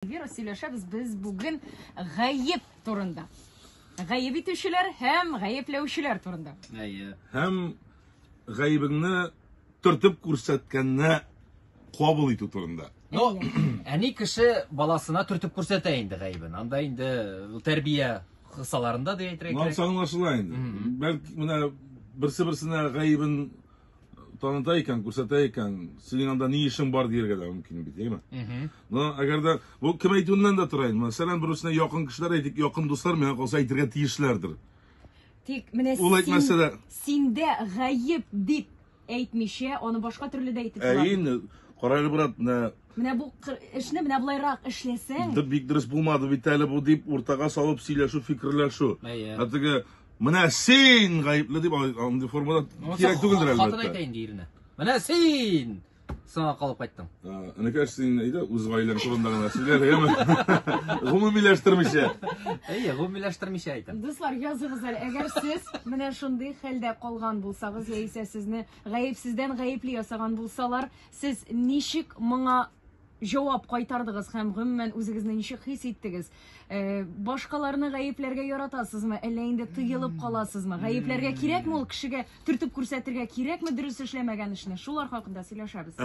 Сөйләшәбез biz bugün гаеп турында. Гаеп итүчеләр һәм гаепләүчеләр турында. Һәм гаебеңне төртеп күрсәткәнне кабул итү турында. Но, әни кеше баласына төртеп күрсәтә инде гаебен. Анда инде тәрбия кысаларында да әйтергә кирәк. Аңлашыла инде. Бәлки менә берсе-берсенә гаебен таныта икән, күрсәтә икән, синең анда ни эшең бар дияргә дә мөмкин бит, әйме? Но әгәр дә бу кем әйтүеннән дә тора инде. Мәсәлән, берсенә якын кешеләр әйтик, якын дуслар миңа калса әйтергә тиешләрдер. Тик менә синдә гаеп дип әйтмичә, аны башка төрле дә әйтеп була. Инде карагы брат, менә бу эшне менә булайрак эшләсәң, бик дөрес булмады бит әле бу дип уртага салып сөйләшү, фикерләшү. Хәтта менә син гаепле дип андый формада кирәк түгелдер әлбәттә. Хатын әйтә инде иренә. Менә син соңга калып кайттың. Энекәш син әйдә үз гаиләң турында гына сөйләр, әйме? Гомумиләштермичә. Гомумиләштермичә әйтәм. Дуслар, языгыз әле. Әгәр сез менә шундый хәлдә калган булсагыз, яисә сезне гаепсездән гаепле ясаган булсалар, сез ничек моңа җавап кайтардыгыз һәм гомумән үзегезне ничек хис иттегез? Башкаларны гаепләргә яратасызмы? Әллә инде тыелып каласызмы? Гаепләргә кирәкме ул кешегә төртеп күрсәтергә кирәкме дөрес эшләмәгән эшне? Шулар хакында сөйләшәбез.